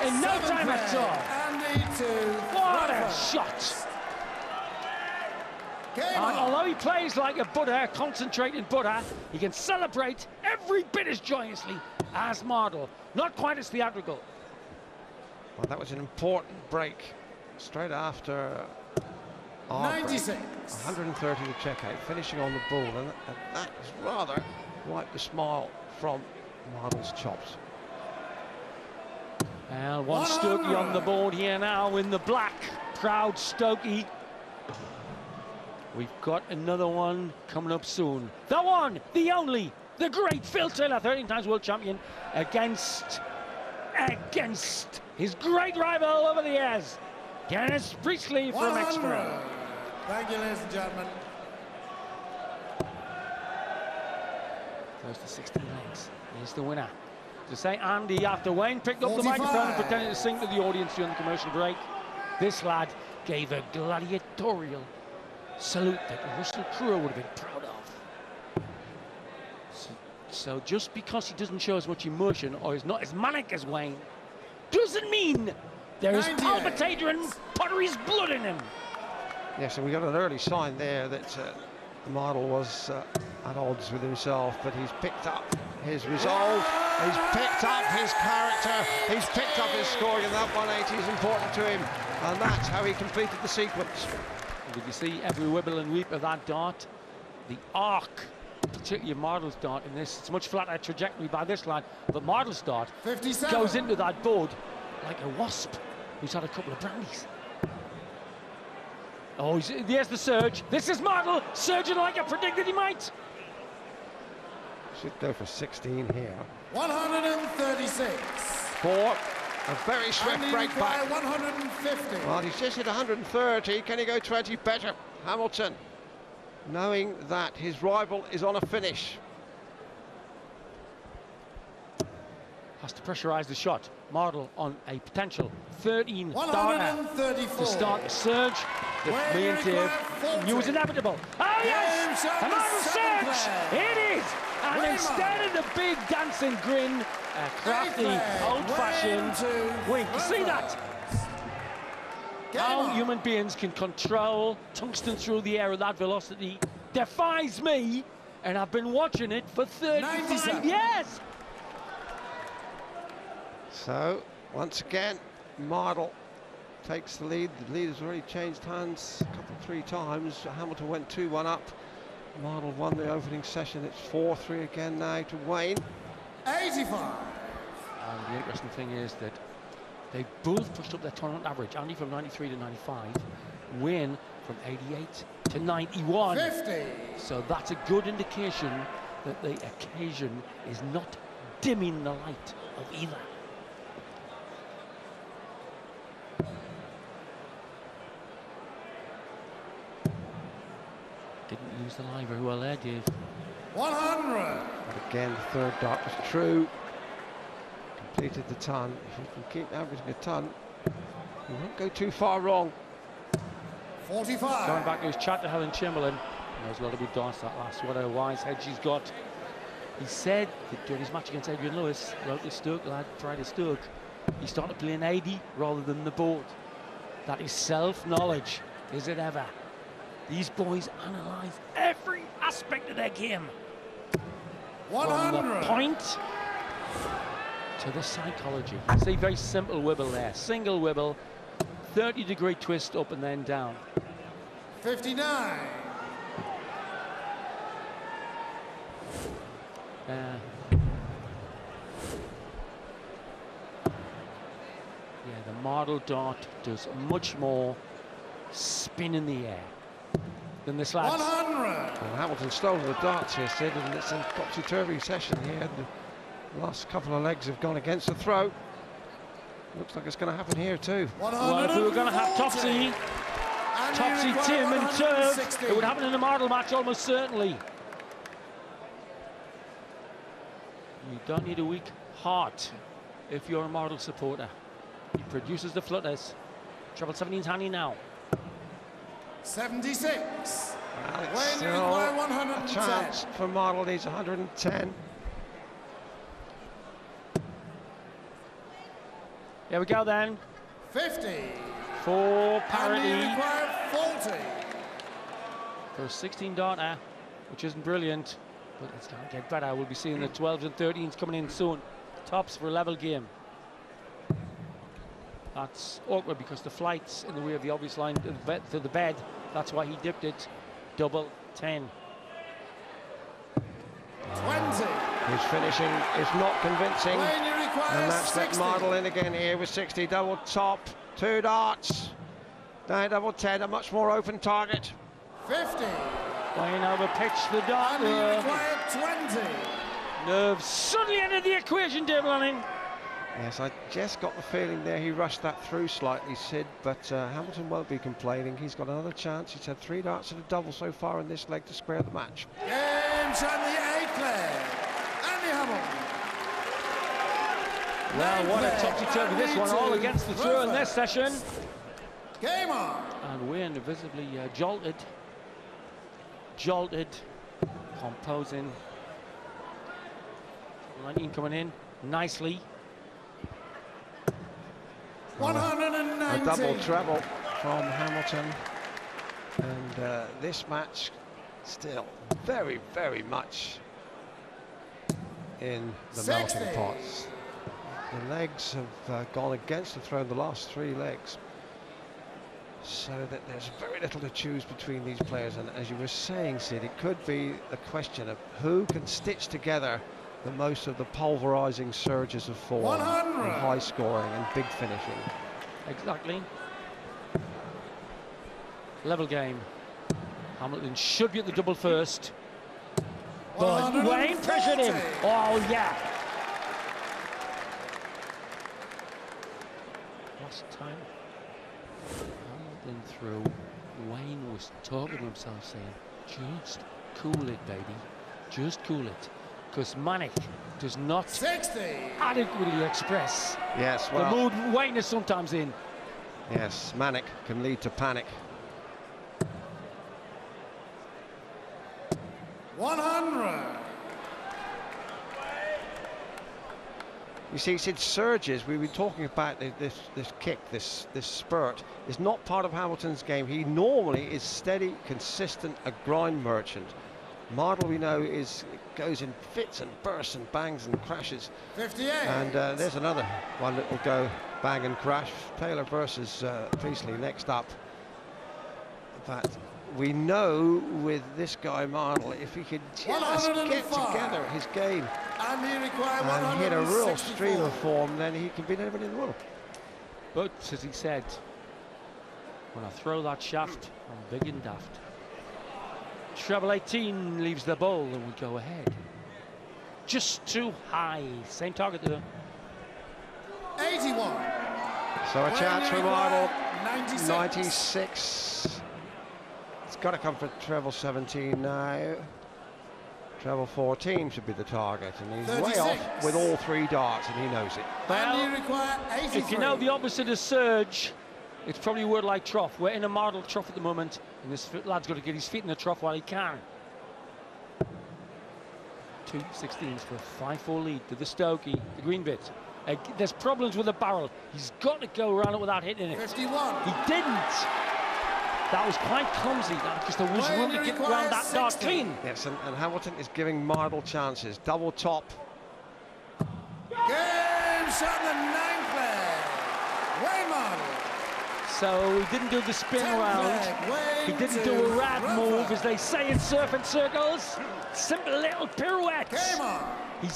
in no time at all. What a shot! And although he plays like a Buddha, concentrated Buddha, he can celebrate every bit as joyously as Mardle. Not quite as theatrical. Well, that was an important break straight after 96. 130 to check out, finishing on the ball, and that has rather wiped the smile from Mardle's chops. Well, one Stokey on the board here now in the black. Proud Stokey. We've got another one coming up soon. The one, the only, the great Phil Taylor, 13 times world champion, against his great rival over the years, Dennis Priestley from Extra. Thank you, ladies and gentlemen. Close to 16 legs. Here's the winner. To say Andy, after Wayne picked up the microphone and pretended to sing to the audience during the commercial break, this lad gave a gladiatorial salute that Russell Crowe would have been proud of. So just because he doesn't show as much emotion or is not as manic as Wayne, doesn't mean there is palpitator and Pottery's blood in him. Yes, and we got an early sign there that Mardle was at odds with himself, but he's picked up his resolve, he's picked up his character, he's picked up his scoring, and that 180 is important to him, and that's how he completed the sequence. Did you see every wibble and weep of that dart? The arc, particularly Mardle's dart in this, it's a much flatter trajectory by this lad, but Mardle's dart 57. goes into that board like a wasp who's had a couple of brandies. Oh, there's the surge. This is Mardle surging like I predicted he might. Should go for 16 here. 136. For a very swift break back. 150. Well, he's just hit 130. Can he go 20 better? Hamilton, knowing that his rival is on a finish. Has to pressurise the shot. Mardle on a potential 13 darter to start the surge that me and Dave knew was inevitable. Oh yes! A Mardle surge! It is! And instead of the big dancing grin, a crafty, old-fashioned wink. You see that? How human beings can control tungsten through the air at that velocity defies me, and I've been watching it for 35 years. So, once again, Mardle takes the lead. The lead has already changed hands a couple, 3 times. Hamilton went 2-1 up. Mardle won the opening session. It's 4-3 again now to Wayne. 85. And the interesting thing is that they both pushed up their tournament average. Andy from 93 to 95. Wayne from 88 to 91. 50. So that's a good indication that the occasion is not dimming the light of either. Didn't use the line very well there, Dave. 100. But again, the third dart was true. Completed the ton. If you can keep averaging a ton, you won't go too far wrong. 45. Going back to his chat to Helen Chamberlain, knows a lot about darts that last. What a wise head she's got. He said that during his match against Adrian Lewis, local Stoke lad, Friday Stoke, he started playing 80 rather than the board. That is self-knowledge, is it ever? These boys analyse every aspect of their game. 100. From the point to the psychology. See, very simple wibble there. Single wibble, 30-degree twist up and then down. 59. Yeah, the Mardle dart does much more spin in the air than this lad. 100. Well, Hamilton stole the darts here, Sid, and it's a topsy-turvy session here. The last couple of legs have gone against the throw. Looks like it's going to happen here too. Well, if we were going to have Topsy, Tim and Turf, it would happen in a Mardle match almost certainly. You don't need a weak heart if you're a Mardle supporter. He produces the flutters. Treble 17's handy now. 76. Well, it's still a chance for Mardle. Needs 110. Here we go then. 50. For And he parity. required 40. For a 16 darter, which isn't brilliant, but it's going to get better. We'll be seeing the 12s and 13s coming in soon. Tops for a level game. That's awkward because the flight's in the way of the obvious line to the bed. That's why he dipped it. Double 10. 20. His finishing is not convincing. Wayne, you require And that's let 60. Mardle in again here with 60. Double top, 2 darts. Now double 10, a much more open target. 50. Wayne overpitched the dart. And he required 20. Nerves suddenly entered the equation, Dave Lanning. Yes, I just got the feeling there he rushed that through slightly, Sid, but Hamilton won't be complaining. He's got another chance. He's had 3 darts and a double so far in this leg to square the match. Games on the 8th leg. Andy Hamilton. Well, what a topsy-turvy this one, all against the throw in this session. Game on. And Wayne visibly jolted, composing. 19 coming in nicely. 119. A double treble from Hamilton. And this match still very, very much in the 60. melting pots. The legs have gone against the throw in the last 3 legs. So that there's very little to choose between these players. And as you were saying, Sid, it could be a question of who can stitch together the most of the pulverizing surges of form, 100. and high scoring and big finishing. Exactly. Level game. Hamilton should be at the double first. But Wayne pressured him. Oh, yeah. Last time Hamilton through, Wayne was talking to himself saying, just cool it, baby. Just cool it. Because Manic does not 60. adequately express Yes, the well, mood Wayne is sometimes in. yes, manic can lead to panic. 100. You see, Sid, surges, we were talking about this kick, this spurt, is not part of Hamilton's game. He normally is steady, consistent, a grind merchant. Mardle, we know, goes in fits and bursts and bangs and crashes. 58. And there's another one that will go bang and crash. Taylor versus Priestley next up. But we know with this guy Mardle, if he could just get 105. together his game And he required and hit a real 164. stream of form, then he can beat anybody in the world. But, as he said, when I throw that shaft, I'm big and daft. Treble 18 leaves the bowl and we go ahead. Just too high. Same target though. 81. So a chance for Mardle. 96. 96. It's got to come for treble 17 now. Treble 14 should be the target, and he's 36. way off with all 3 darts, and he knows it. And Well, he required 83. if you know the opposite of surge, it's probably a word like trough. We're in a Mardle trough at the moment, and this lad's got to get his feet in the trough while he can. 2 16s for a 5-4 lead to the Stokey, the green bit. There's problems with the barrel. He's got to go around it without hitting it. 51. He didn't. That was quite clumsy, because there was room to get around that dart clean. Yes, and Hamilton is giving Mardle chances. Double top. Games on the 9th leg. Wayne Mardle. So he didn't do the spin round. He didn't do a rad move, as they say in surf and circles. Simple little pirouette. Game on. He's